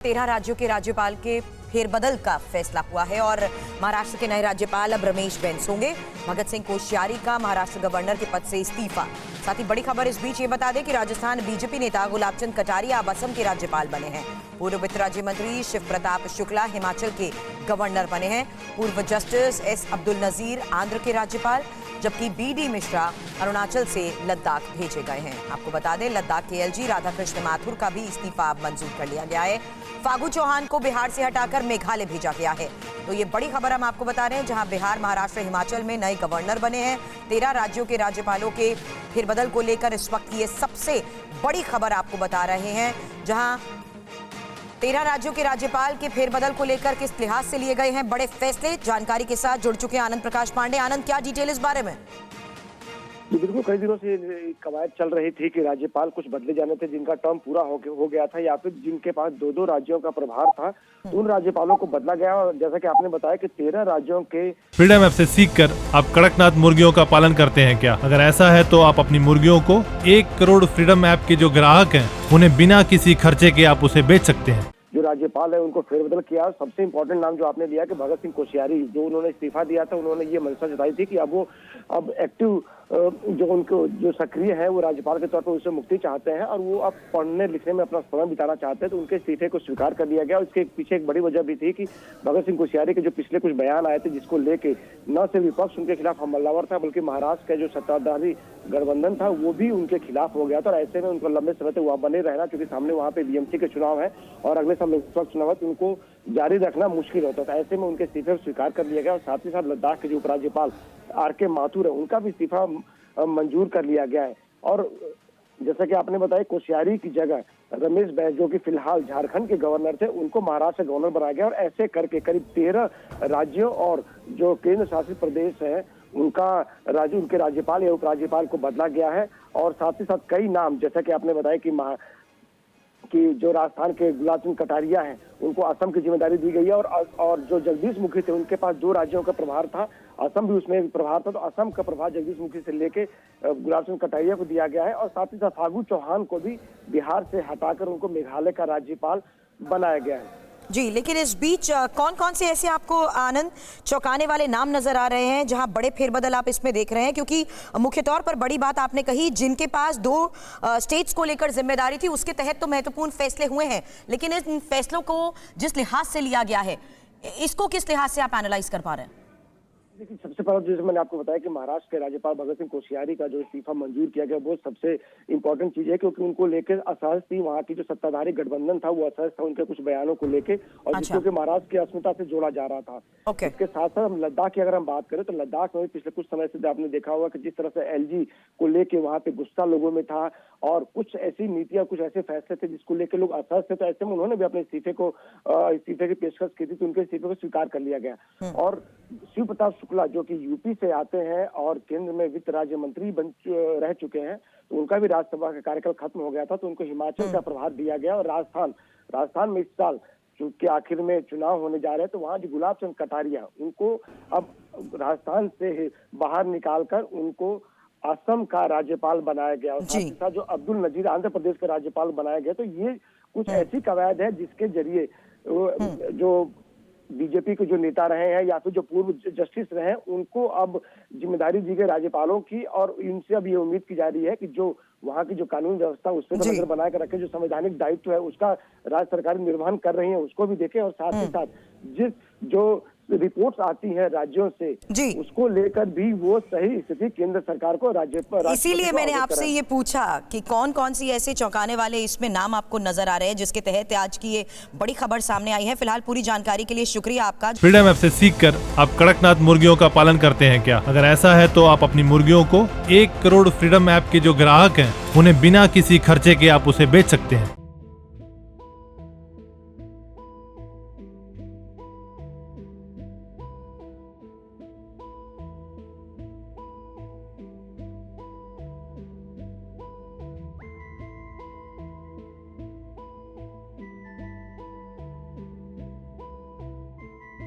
13 राज्यों के राज्यपाल के फेरबदल का फैसला हुआ है और महाराष्ट्र के नए राज्यपाल अब रमेश बैस होंगे। भगत सिंह कोश्यारी का महाराष्ट्र गवर्नर के पद से इस्तीफा। साथ ही बड़ी खबर इस बीच ये बता दें कि राजस्थान बीजेपी नेता गुलाबचंद कटारिया अब असम के राज्यपाल बने हैं। पूर्व वित्त राज्य मंत्री शिव प्रताप शुक्ला हिमाचल के गवर्नर बने हैं। पूर्व जस्टिस एस अब्दुल नजीर आंध्र के राज्यपाल, जबकि बी.डी. मिश्रा अरुणाचल से लद्दाख भेजे गए हैं। आपको बता दें, लद्दाख के एलजी राधाकृष्ण माथुर का भी इस्तीफा मंजूर कर लिया गया है। फागू चौहान को बिहार से हटाकर मेघालय भेजा गया है। तो ये बड़ी खबर हम आपको बता रहे हैं, जहां बिहार, महाराष्ट्र, हिमाचल में नए गवर्नर बने हैं। 13 राज्यों के राज्यपालों के फेरबदल को लेकर इस वक्त ये सबसे बड़ी खबर आपको बता रहे हैं, जहां 13 राज्यों के राज्यपाल के फेरबदल को लेकर किस लिहाज से लिए गए हैं बड़े फैसले। जानकारी के साथ जुड़ चुके हैं आनंद प्रकाश पांडे। आनंद, क्या डिटेल इस बारे में? बिल्कुल, कई दिनों से कवायद चल रही थी कि राज्यपाल कुछ बदले जाने थे जिनका टर्म पूरा हो गया था या फिर जिनके पास दो राज्यों का प्रभार था, तो उन राज्यपालों को बदला गया। और जैसा कि आपने बताया कि 13 राज्यों के फ्रीडम ऐप से सीखकर आप कड़कनाथ मुर्गियों का पालन करते हैं क्या? अगर ऐसा है तो आप अपनी मुर्गियों को 1 करोड़ फ्रीडम ऐप के जो ग्राहक हैं उन्हें बिना किसी खर्चे के आप उसे बेच सकते हैं। जो राज्यपाल है उनको फेरबदल किया। सबसे इम्पोर्टेंट नाम जो आपने लिया कि भगत सिंह कोश्यारी, जो उन्होंने इस्तीफा दिया था, उन्होंने ये मंशा जताई थी कि अब एक्टिव जो उनको जो सक्रिय है वो राज्यपाल के तौर पर उससे मुक्ति चाहते हैं और वो अब पढ़ने लिखने में अपना समय बिताना चाहते हैं, तो उनके इस्तीफे को स्वीकार कर लिया गया। इसके पीछे एक बड़ी वजह भी थी कि भगत सिंह कोश्यारी के जो पिछले कुछ बयान आए थे, जिसको लेके न सिर्फ विपक्ष उनके खिलाफ हमलावर था, बल्कि महाराष्ट्र का जो सत्ताधारी गठबंधन था वो भी उनके खिलाफ हो गया था। और ऐसे में उनको लंबे समय तक वहाँ बने रहना, क्योंकि सामने वहाँ पे बीएमसी के चुनाव है और अगले समय विपक्ष चुनाव है, तो उनको जारी रखना मुश्किल होता था। ऐसे में उनके इस्तीफे को स्वीकार कर लिया गया और साथ ही साथ लद्दाख के जो उपराज्यपाल आर.के. माथुर है, उनका भी इस्तीफा मंजूर कर लिया गया है। और जैसा कि आपने बताया, कोश्यारी की जगह रमेश बैस, जो कि फिलहाल झारखंड के गवर्नर थे, उनको महाराष्ट्र गवर्नर बनाया गया। और ऐसे करके करीब 13 राज्यों और जो केंद्र शासित प्रदेश है उनके राज्यपाल या उपराज्यपाल को बदला गया है। और साथ ही साथ कई नाम, जैसा कि आपने बताया कि जो राजस्थान के गुलाबचंद कटारिया हैं, उनको असम की जिम्मेदारी दी गई है। और जो जगदीश मुखी थे, उनके पास 2 राज्यों का प्रभार था, असम भी उसमें प्रभार था, तो असम का प्रभार जगदीश मुखी से लेके गुलाबचंद कटारिया को दिया गया है। और साथ ही साथ फागू चौहान को भी बिहार से हटाकर उनको मेघालय का राज्यपाल बनाया गया है। जी, लेकिन इस बीच कौन कौन से ऐसे आपको आनंद चौंकाने वाले नाम नजर आ रहे हैं जहां बड़े फेरबदल आप इसमें देख रहे हैं? क्योंकि मुख्य तौर पर बड़ी बात आपने कही, जिनके पास 2 स्टेट्स को लेकर जिम्मेदारी थी, उसके तहत तो महत्वपूर्ण फैसले हुए हैं, लेकिन इन फैसलों को जिस लिहाज से लिया गया है, इसको किस लिहाज से आप एनालाइज कर पा रहे हैं? देखिए, सबसे पहले जैसे मैंने आपको बताया कि महाराष्ट्र के राज्यपाल भगत सिंह कोश्यारी का जो इस्तीफा मंजूर किया गया, वो सबसे इम्पोर्टेंट चीज है, क्योंकि उनको लेकर असहज थी। वहाँ की जो सत्ताधारी गठबंधन था वो असहज था उनके कुछ बयानों को लेके, और जिसको कि महाराष्ट्र की अस्मिता से जोड़ा जा रहा था। इसके साथ साथ हम लद्दाख की अगर हम बात करें, तो लद्दाख में पिछले कुछ समय से आपने देखा होगा कि जिस तरह से एलजी को लेके वहाँ पे गुस्सा लोगों में था और कुछ ऐसी नीतियां, कुछ ऐसे फैसले थे जिसको लेकर लोग असहज थे, तो ऐसे में उन्होंने भी अपने इस्तीफे की पेशकश की थी, तो उनके इस्तीफे को स्वीकार कर लिया गया। और शिव प्रताप शुक्ला, जो कि यूपी से आते हैं और केंद्र में वित्त राज्य मंत्री रह चुके हैं, तो उनका भी राज्यसभा का कार्यकाल खत्म हो गया था, तो उनको हिमाचल का प्रभार दिया गया। और राजस्थान में इस साल के आखिर में चुनाव होने जा रहे हैं, तो वहाँ जो गुलाबचंद कटारिया, उनको अब राजस्थान से बाहर निकालकर उनको असम का राज्यपाल बनाया गया। और साथ ही साथ जो अब्दुल नजीर आंध्र प्रदेश का राज्यपाल बनाया गया। तो ये कुछ ऐसी कवायद है जिसके जरिए जो बीजेपी के जो नेता रहे हैं या फिर जो पूर्व जस्टिस रहे हैं, उनको अब जिम्मेदारी दी गई राज्यपालों की। और इनसे अब ये उम्मीद की जा रही है कि जो वहाँ की जो कानून व्यवस्था उस पर नजर बना कर रखे, जो संवैधानिक दायित्व है उसका राज्य सरकार निर्वहन कर रही है, उसको भी देखें। और साथ ही साथ जो रिपोर्ट्स आती हैं राज्यों से, उसको लेकर भी वो सही स्थिति केंद्र सरकार को राज्य पर। इसीलिए मैंने आपसे ये पूछा कि कौन कौन सी ऐसे चौंकाने वाले इसमें नाम आपको नजर आ रहे हैं, जिसके तहत आज की ये बड़ी खबर सामने आई है। फिलहाल पूरी जानकारी के लिए शुक्रिया आपका। फ्रीडम ऐप से सीखकर आप कड़कनाथ मुर्गियों का पालन करते हैं क्या? अगर ऐसा है तो आप अपनी मुर्गियों को 1 करोड़ फ्रीडम ऐप के जो ग्राहक हैं उन्हें बिना किसी खर्चे के आप उसे बेच सकते हैं।